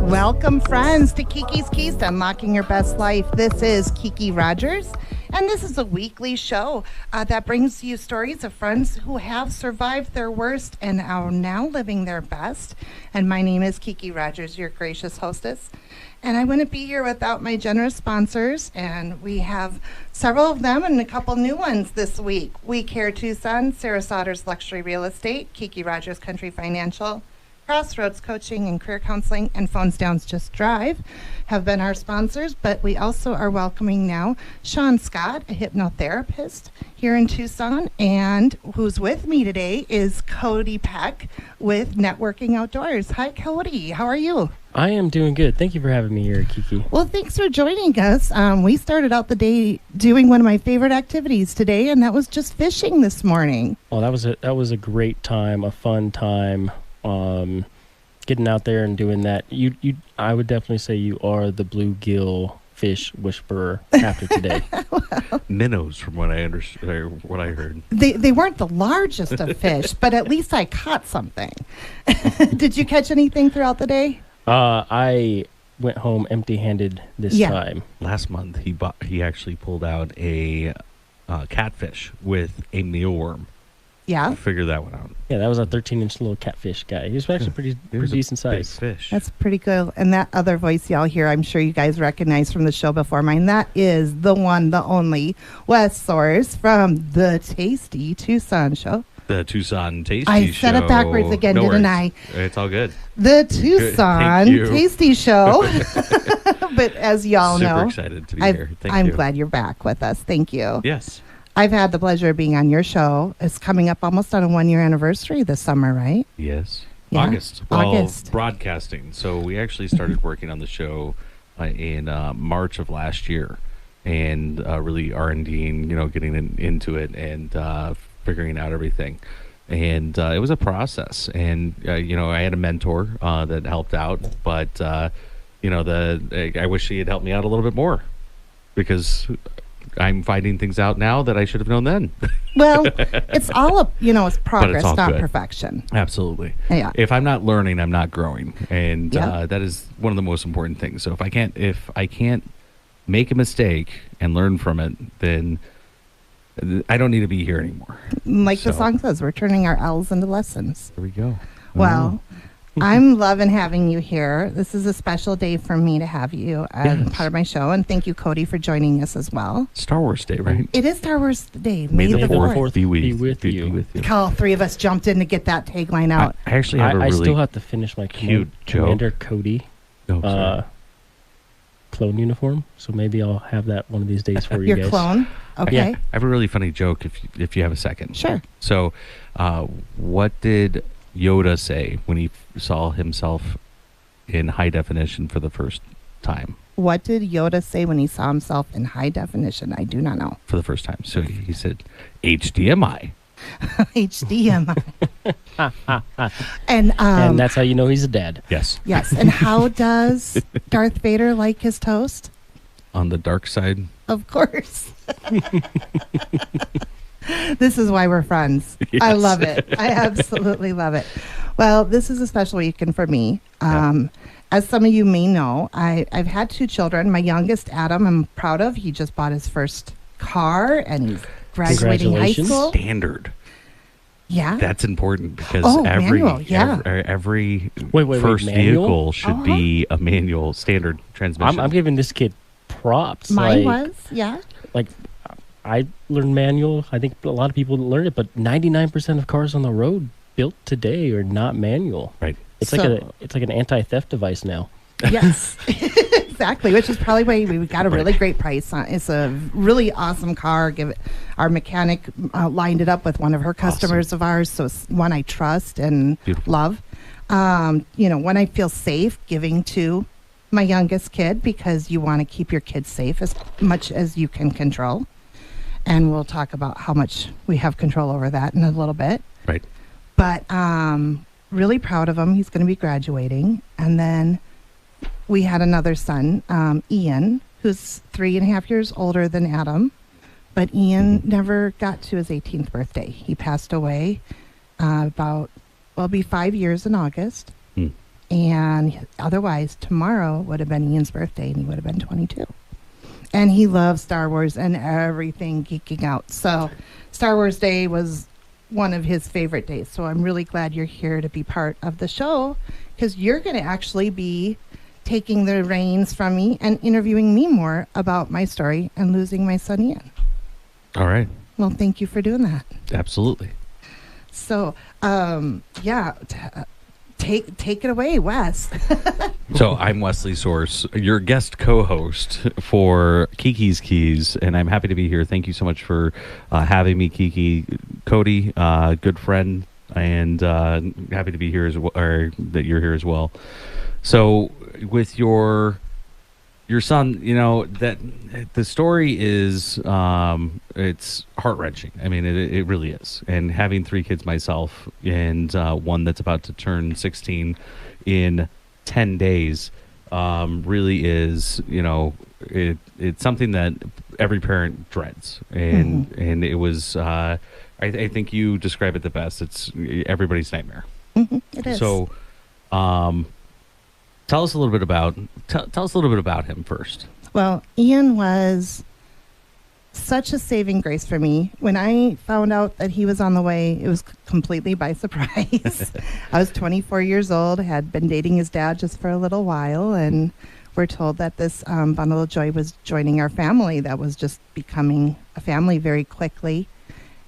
Welcome, friends, to Kiki's Keys to Unlocking Your Best Life. This is Kiki Rogers, and this is a weekly show that brings you stories of friends who have survived their worst and are now living their best. And my name is Kiki Rogers, your gracious hostess. And I wouldn't be here without my generous sponsors, and we have several of them and a couple new ones this week. We Care Tucson, Sarah Sauter's Luxury Real Estate, Kiki Rogers Country Financial, Crossroads Coaching and Career Counseling, and Phones Down's Just Drive have been our sponsors, but we also are welcoming now Sean Scott, a hypnotherapist here in Tucson, and who's with me today is Cody Peck with Networking Outdoors. Hi, Cody. How are you? I am doing good. Thank you for having me here, Kiki. Well, thanks for joining us. We started out the day doing one of my favorite activities today, and that was just fishing this morning. Well, that was a great time, a fun time. Getting out there and doing that. I would definitely say you are the bluegill fish whisperer after today. Minnows, from what I understood, what I heard. They weren't the largest of fish, but at least I caught something. Did you catch anything throughout the day? I went home empty-handed this time. Last month, he actually pulled out a catfish with a mealworm. Yeah. Figure that one out. Yeah, that was a 13-inch little catfish guy. He was actually pretty decent size. Big fish. That's pretty good. And that other voice y'all hear, I'm sure you guys recognize from the show before mine. That is the one, the only, Wes Sorce from the Tasty Tucson Show. The Tucson Tasty Show. I said it backwards again, didn't I? It's all good. The Tucson Tasty Show. But as y'all know, super excited to be here. I'm glad you're back with us. Thank you. Yes. I've had the pleasure of being on your show. It's coming up almost on a 1-year anniversary this summer, right? Yes. Yeah. August. Broadcasting. So we actually started working on the show in March of last year, and really R&Ding, getting into it and figuring out everything. And it was a process. And, I had a mentor that helped out, but, I wish he had helped me out a little bit more, because I'm finding things out now that I should have known then. Well, it's all it's progress, all not good. Perfection. Absolutely. Yeah. If I'm not learning, I'm not growing, and Yeah. that is one of the most important things. So if I can't make a mistake and learn from it, then I don't need to be here anymore. Like the song says, we're turning our L's into lessons. There we go. Well, I'm loving having you here. This is a special day for me to have you as part of my show. And thank you, Cody, for joining us as well. Star Wars Day, right? It is Star Wars Day. May the 4th. 4th be with you. Be with you. All three of us jumped in to get that tagline out. I actually have a really I still have to finish my cute Commander joke. Cody Sorry. clone uniform. So maybe I'll have that one of these days for you Your guys. clone? Okay. I have a really funny joke if you have a second. Sure. So, what did Yoda say when he saw himself in high definition for the first time? What did Yoda say when he saw himself in high definition? I do not know. For the first time. So he said, HDMI. HDMI. And that's how you know he's a dad. Yes. yes. And how does Darth Vader like his toast? On the dark side. Of course. This is why we're friends. Yes. I love it. I absolutely love it. Well, this is a special weekend for me. As some of you may know, I've had 2 children. My youngest, Adam, I'm proud of. He just bought his first car, and he's graduating high school. Standard. Yeah. That's important, because manual, yeah. every Wait, first manual? vehicle should be a manual standard transmission. I'm giving this kid props. Mine was, yeah. Like, I learned manual. I think a lot of people learn it, but 99% of cars on the road built today are not manual. Right. It's like an anti-theft device now. Yes, exactly. Which is probably why we got a really great price on. It's a really awesome car. Our mechanic lined it up with one of her customers of ours, so it's one I trust and love. One I feel safe giving to my youngest kid, because you want to keep your kids safe as much as you can control. And we'll talk about how much we have control over that in a little bit. Right. But really proud of him. He's going to be graduating. And then we had another son, Ian, who's 3.5 years older than Adam. But Ian never got to his 18th birthday. He passed away it'll be 5 years in August. And otherwise, tomorrow would have been Ian's birthday, and he would have been 22. And he loves Star Wars and everything geeking out. So Star Wars Day was one of his favorite days. So I'm really glad you're here to be part of the show, because you're going to actually be taking the reins from me and interviewing me more about my story and losing my son Ian. All right. Well, thank you for doing that. Absolutely. So, take it away, Wes. So I'm Wesley Sorce, your guest co-host for Kiki's Keys, and I'm happy to be here. Thank you so much for having me, Kiki. Cody, good friend, and happy to be here as well, or that you're here as well. So with your son, that the story is it's heart-wrenching. I mean, it really is. And having 3 kids myself, and one that's about to turn 16 in 10 days, really is, it's something that every parent dreads. And it was, I think you describe it the best. It's everybody's nightmare. It is. So, tell us a little bit about him first. Well, Ian was such a saving grace for me. When I found out that he was on the way, it was completely by surprise. I was 24 years old, had been dating his dad just for a little while, and we're told that this bundle of joy was joining our family that was just becoming a family very quickly.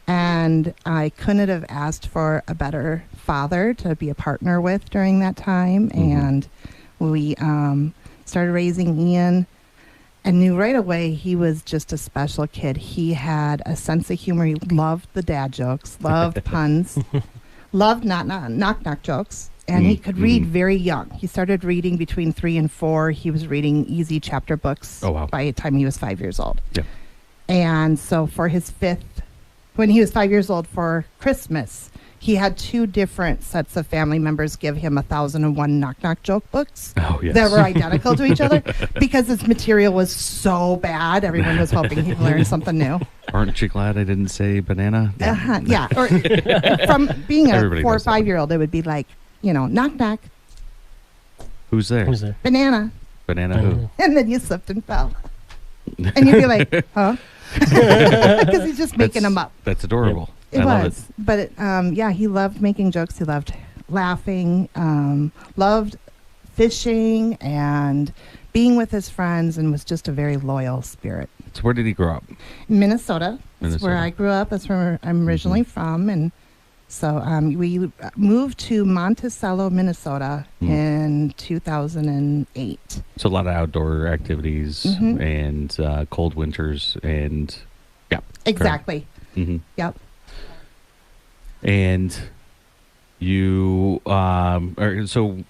And I couldn't have asked for a better father to be a partner with during that time. And we started raising Ian and knew right away he was just a special kid. He had a sense of humor. He loved the dad jokes, loved puns, loved knock jokes. And he could read very young. He started reading between 3 and 4. He was reading easy chapter books by the time he was 5 years old. Yeah. And so for his 5th, when he was 5 years old for Christmas, he had 2 different sets of family members give him 1,001 knock joke books that were identical to each other, because his material was so bad. Everyone was hoping he'd learn something new. Aren't you glad I didn't say banana? Yeah. Or from being a 4 or 5 year old, it would be like, knock. Who's there? Banana. Banana who? And then you slipped and fell. And you'd be like, huh? Because he's just making them up. That's adorable. It I love was. But, he loved making jokes. He loved laughing, loved fishing and being with his friends, and was just a very loyal spirit. So where did he grow up? Minnesota. That's where I grew up. That's where I'm originally from. And so we moved to Monticello, Minnesota in 2008. So a lot of outdoor activities and cold winters and Exactly. Yep. And you so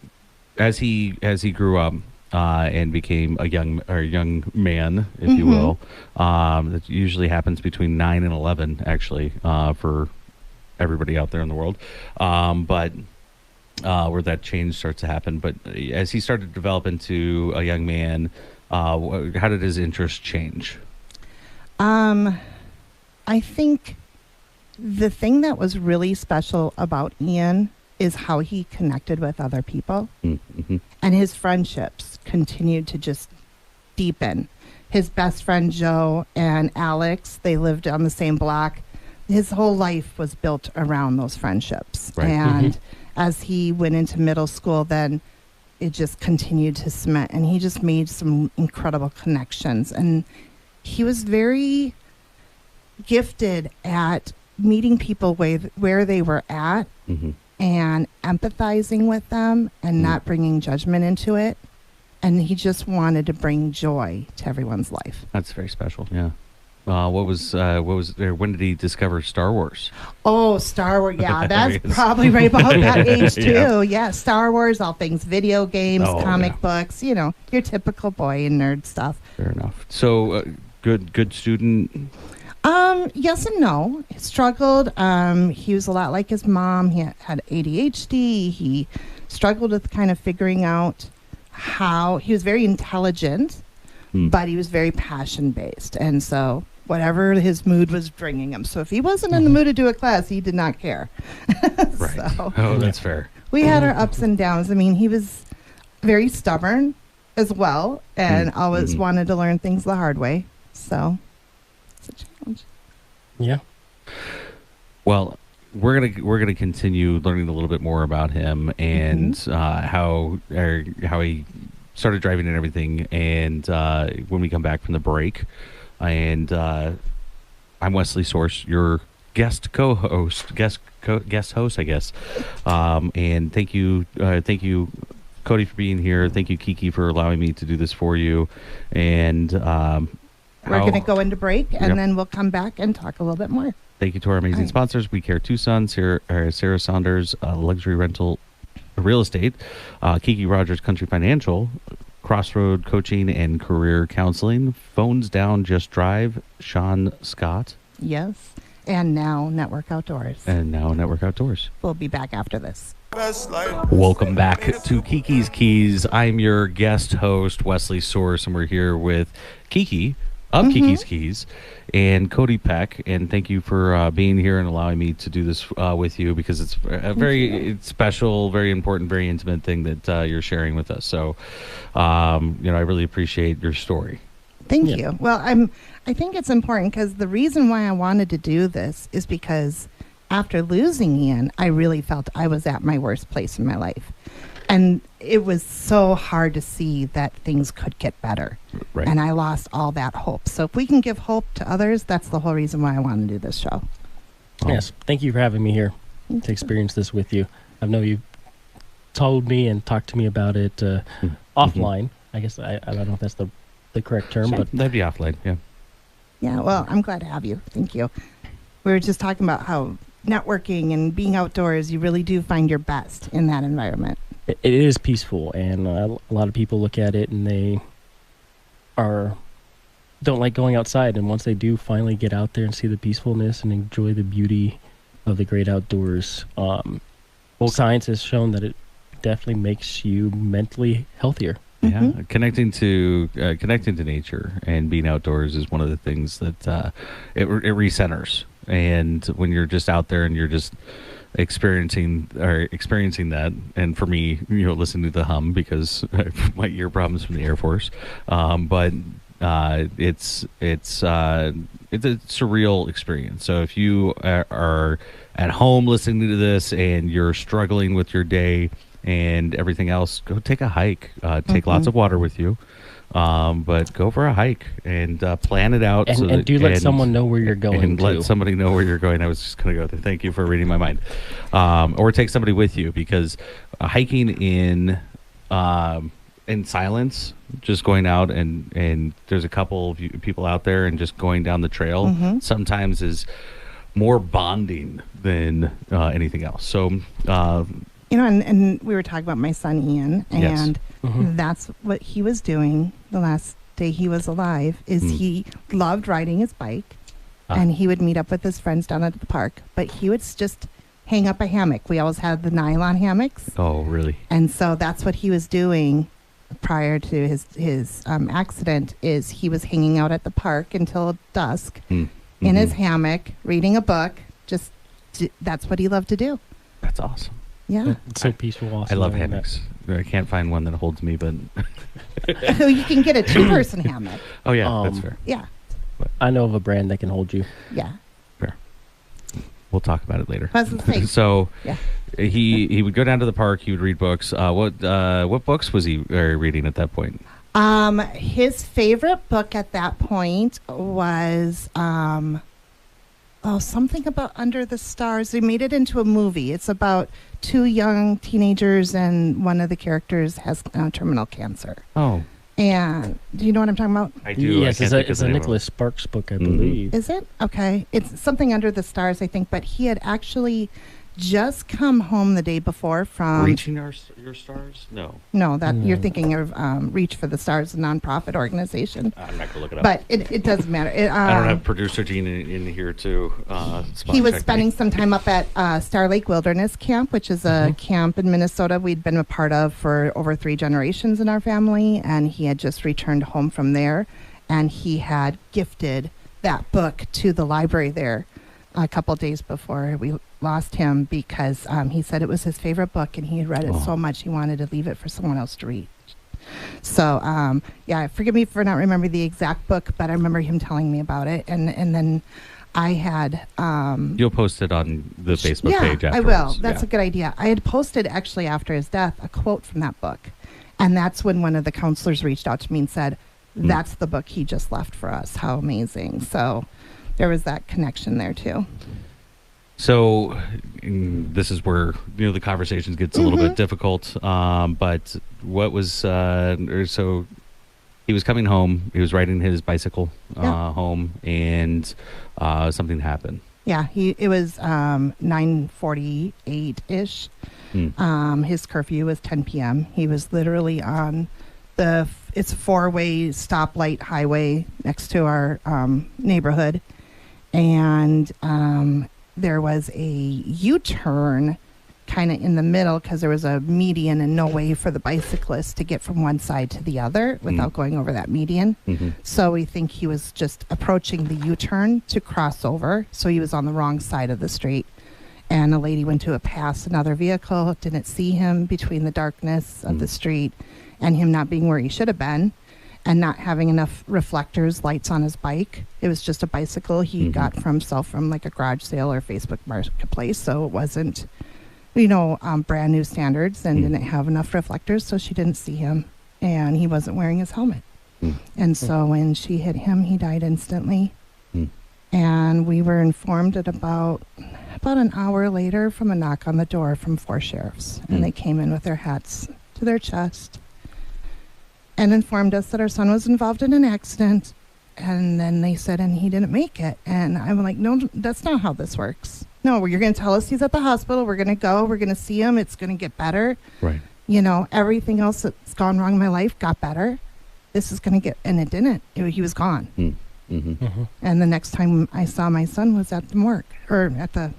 as he grew up and became a young man, if you will, that usually happens between 9 and 11, actually, for everybody out there in the world, but where that change starts to happen. But as he started to develop into a young man, how did his interest change? I think the thing that was really special about Ian is how he connected with other people, and his friendships continued to just deepen. His best friend Joe and Alex, they lived on the same block. His whole life was built around those friendships. Right. And as he went into middle school, then it just continued to cement, and he just made some incredible connections. And he was very gifted at meeting people where they were at and empathizing with them and not bringing judgment into it. And he just wanted to bring joy to everyone's life. That's very special. Yeah. What was there? When did he discover Star Wars? Oh, Star Wars. Yeah, that's probably right about that age too. Yeah, Star Wars, all things video games, comic books, your typical boy and nerd stuff. Fair enough. So, good student? Yes and no. He struggled. He was a lot like his mom. He had ADHD. He struggled with kind of figuring out how he was very intelligent, but he was very passion-based. And so whatever his mood was bringing him. So if he wasn't in the mood to do a class, he did not care. Right. So, oh, that's fair. We had our ups and downs. I mean, he was very stubborn as well, and always wanted to learn things the hard way. So it's a challenge. Yeah. Well, we're gonna continue learning a little bit more about him and how he started driving and everything. And when we come back from the break, and I'm Wesley Sorce, your guest host, I guess. And thank you, Cody, for being here. Thank you, Kiki, for allowing me to do this for you. And we're going to go into break, and then we'll come back and talk a little bit more. Thank you to our amazing sponsors. We Care Tucson, Sarah Saunders, Luxury Rental Real Estate, Kiki Rogers Country Financial, Crossroad Coaching and Career Counseling, Phones Down, Just Drive, Sean Scott. Yes. And now Network Outdoors. We'll be back after this. Welcome back to Kiki's Keys. I'm your guest host, Wesley Sorce, and we're here with Kiki of Kiki's Keys and Cody Peck. And thank you for being here and allowing me to do this with you, because it's a very special, very important, very intimate thing that you're sharing with us. So, I really appreciate your story. Thank you. Well, I think it's important because the reason why I wanted to do this is because after losing Ian, I really felt I was at my worst place in my life. And it was so hard to see that things could get better. Right. And I lost all that hope. So if we can give hope to others, that's the whole reason why I want to do this show. Yes. Thank you for having me here to experience this with you. I know you told me and talked to me about it offline. I guess I don't know if that's the correct term, but that'd be offline. Yeah, well, I'm glad to have you. Thank you. We were just talking about how networking and being outdoors, you really do find your best in that environment. It is peaceful, and a lot of people look at it and they don't like going outside, and once they do finally get out there and see the peacefulness and enjoy the beauty of the great outdoors, science has shown that it definitely makes you mentally healthier. Yeah, connecting to nature and being outdoors is one of the things that it recenters. And when you're just out there and you're just experiencing that, and for me, listening to the hum because of my ear problems from the Air Force, but it's a surreal experience. So if you are at home listening to this and you're struggling with your day and everything else, go take a hike. Take lots of water with you, but go for a hike and plan it out. And let someone know where you're going. And let somebody know where you're going. I was just going to go there. Thank you for reading my mind. Or take somebody with you, because hiking in silence, just going out and there's a couple of people out there and just going down the trail sometimes is more bonding than anything else. So. And we were talking about my son, Ian, and that's what he was doing the last day he was alive, is he loved riding his bike, and he would meet up with his friends down at the park, but he would just hang up a hammock. We always had the nylon hammocks. Oh, really? And so that's what he was doing prior to his accident, is he was hanging out at the park until dusk in his hammock, reading a book. That's what he loved to do. That's awesome. Yeah. It's so peaceful. Awesome. I love hammocks. I can't find one that holds me, but you can get a 2-person hammock. Oh yeah, that's fair. Yeah. I know of a brand that can hold you. Yeah. Fair. We'll talk about it later. So he would go down to the park. He would read books. What books was he reading at that point? His favorite book at that point was something about Under the Stars. They made it into a movie. It's about 2 young teenagers, and one of the characters has terminal cancer. Oh. And do you know what I'm talking about? I do. Yes, it's a Nicholas Sparks book, I believe. Is it? Okay. It's something Under the Stars, I think. But he had actually just come home the day before from Reaching Your Stars? No, you're thinking of Reach for the Stars, a nonprofit organization. I'm not gonna look it up, but it doesn't matter. I don't have producer Gene in here to he was spending some time up at Star Lake Wilderness Camp, which is a camp in Minnesota we'd been a part of for over 3 generations in our family, and he had just returned home from there, and he had gifted that book to the library there. a couple days before we lost him because he said it was his favorite book and he had read it so much he wanted to leave it for someone else to read. So, yeah, forgive me for not remembering the exact book, but I remember him telling me about it. And then I had... You'll post it on the Facebook page afterwards. I will. That's a good idea. I had posted, actually, after his death, a quote from that book. And that's when one of the counselors reached out to me and said, that's the book he just left for us. How amazing. So there was that connection there, too. So this is where the conversation gets a little bit difficult. But what was so he was coming home. He was riding his bicycle home, and something happened. Yeah, it was 9:48 ish. His curfew was 10 p.m. He was literally on it's a 4-way stoplight highway next to our neighborhood, and there was a U-turn kind of in the middle because there was a median and no way for the bicyclist to get from one side to the other without going over that median. So we think he was just approaching the U-turn to cross over. So he was on the wrong side of the street. And a lady went to pass another vehicle, didn't see him between the darkness of the street and him not being where he should have been. And not having enough reflectors, lights on his bike. It was just a bicycle he got from like a garage sale or Facebook marketplace. So it wasn't, brand new standards and didn't have enough reflectors. So she didn't see him and he wasn't wearing his helmet. And so when she hit him, he died instantly. And we were informed at about an hour later from a knock on the door from 4 sheriffs. And they came in with their hats to their chest and informed us that our son was involved in an accident. And then they said, and he didn't make it. And I'm like, no, that's not how this works. No, you're going to tell us he's at the hospital. We're going to go. We're going to see him. It's going to get better. Right. Everything else that's gone wrong in my life got better. This is going to get, and it didn't. He was gone. And the next time I saw my son was at the morgue or at the,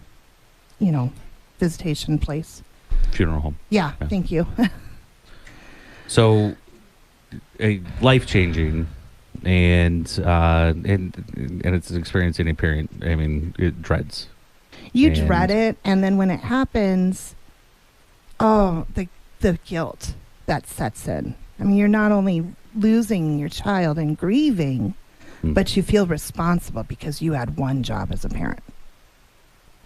visitation place. Funeral home. Yeah. Thank you. So... a life-changing and it's an experience any parent, it dreads. You dread it, and then when it happens, the guilt that sets in. You're not only losing your child and grieving, but you feel responsible because you had one job as a parent.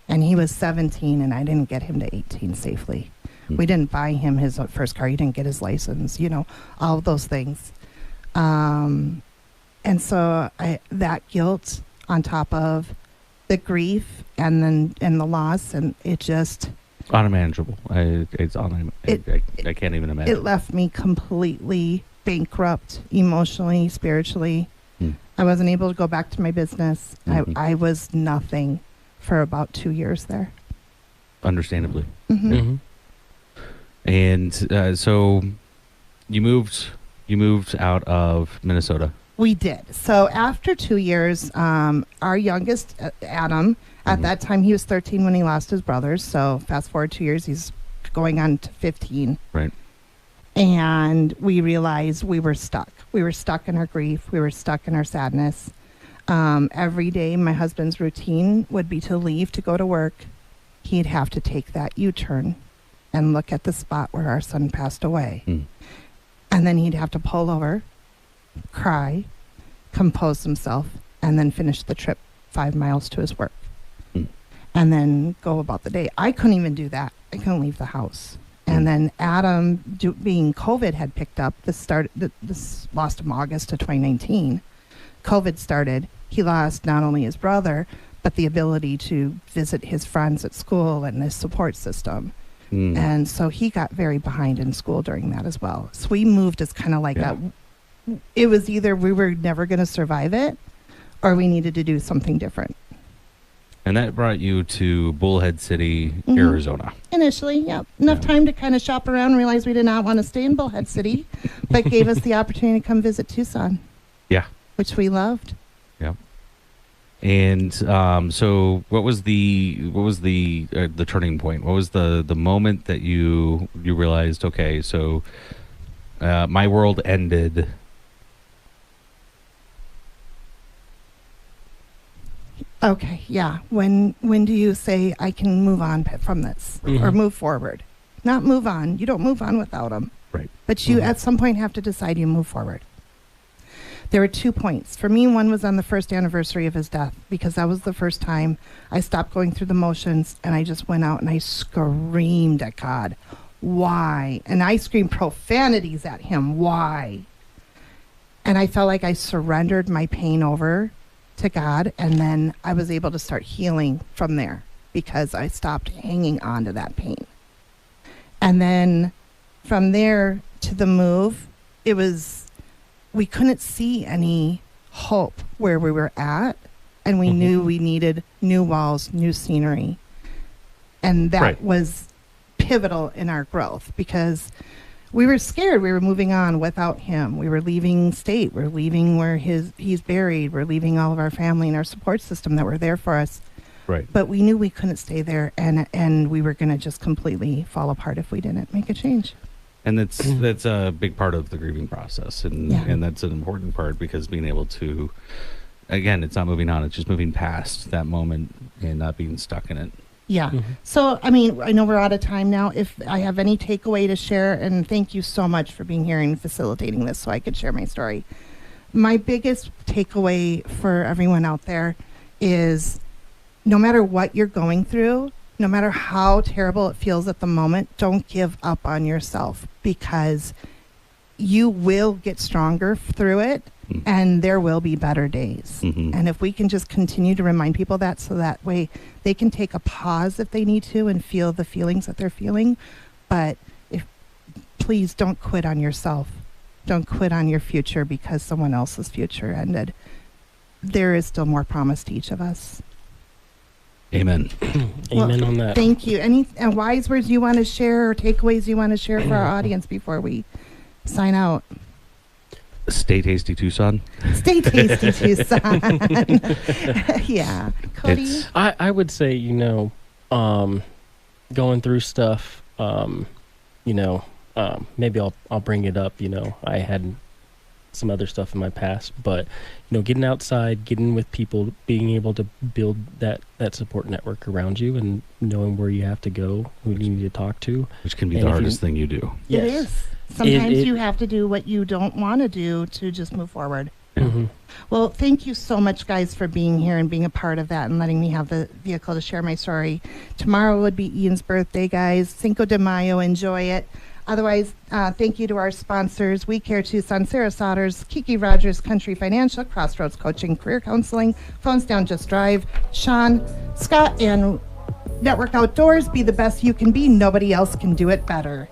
And he was 17, and I didn't get him to 18 safely. We didn't buy him his first car. He didn't get his license, all of those things. And so that guilt on top of the grief and the loss, and it just... unmanageable. I can't even imagine. It left me completely bankrupt emotionally, spiritually. I wasn't able to go back to my business. I was nothing for about 2 years there. Understandably. And so you moved out of Minnesota. We did. So after 2 years, our youngest, Adam, at that time he was 13 when he lost his brothers. So fast forward 2 years, he's going on to 15. Right. And we realized we were stuck. We were stuck in our grief. We were stuck in our sadness. Every day, my husband's routine would be to leave to go to work. He'd have to take that U-turn and look at the spot where our son passed away. And then he'd have to pull over, cry, compose himself, and then finish the trip 5 miles to his work. And then go about the day. I couldn't even do that. I couldn't leave the house. And then Adam, being COVID had picked up, this lost him August of 2019. COVID started. He lost not only his brother, but the ability to visit his friends at school and his support system. And so he got very behind in school during that as well. So we moved as kind of like it was either we were never going to survive it or we needed to do something different. And that brought you to Bullhead City, Arizona. Initially, yep. Enough time to kind of shop around and realize we did not want to stay in Bullhead City, but gave us the opportunity to come visit Tucson. Yeah. Which we loved. Yeah. And so what was the turning point? What was the moment that you realized, okay, so my world ended? Okay, yeah. When do you say I can move on from this or move forward? Not move on. You don't move on without him. Right. But you at some point have to decide you move forward. There were 2 points. For me, one was on the first anniversary of his death because that was the first time I stopped going through the motions and I just went out and I screamed at God. Why? And I screamed profanities at him. Why? And I felt like I surrendered my pain over to God, and then I was able to start healing from there because I stopped hanging on to that pain. And then from there to the move, we couldn't see any hope where we were at, and we knew we needed new walls, new scenery. And that was pivotal in our growth because we were scared. We were moving on without him. We were leaving state. We're leaving where he's buried. We're leaving all of our family and our support system that were there for us. Right. But we knew we couldn't stay there, and we were going to just completely fall apart if we didn't make a change. And that's a big part of the grieving process, and that's an important part because being able to, again, it's not moving on; it's just moving past that moment and not being stuck in it. Yeah. So, I mean, I know we're out of time now. If I have any takeaway to share, and thank you so much for being here and facilitating this so I could share my story. My biggest takeaway for everyone out there is no matter what you're going through, no matter how terrible it feels at the moment, don't give up on yourself because you will get stronger through it. And there will be better days. And if we can just continue to remind people that so that way they can take a pause if they need to and feel the feelings that they're feeling. But please don't quit on yourself. Don't quit on your future because someone else's future ended. There is still more promise to each of us. Amen. Amen on that. Thank you. Any wise words you want to share or takeaways you want to share for our audience before we sign out? Stay tasty, Tucson. Stay tasty, Tucson. Yeah. Cody? I would say, going through stuff, maybe I'll bring it up. I had some other stuff in my past, but, getting outside, getting with people, being able to build that support network around you and knowing where you have to go, who you need to talk to. Which can be the hardest thing you do. It is. Sometimes you have to do what you don't want to do to just move forward. Well, thank you so much, guys, for being here and being a part of that and letting me have the vehicle to share my story. Tomorrow would be Ian's birthday, guys. Cinco de Mayo. Enjoy it. Otherwise, thank you to our sponsors, We Care Tucson, Sarah Sodders, Kiki Rogers, Country Financial, Crossroads Coaching, Career Counseling, Phones Down, Just Drive, Sean, Scott, and Network Outdoors. Be the best you can be. Nobody else can do it better.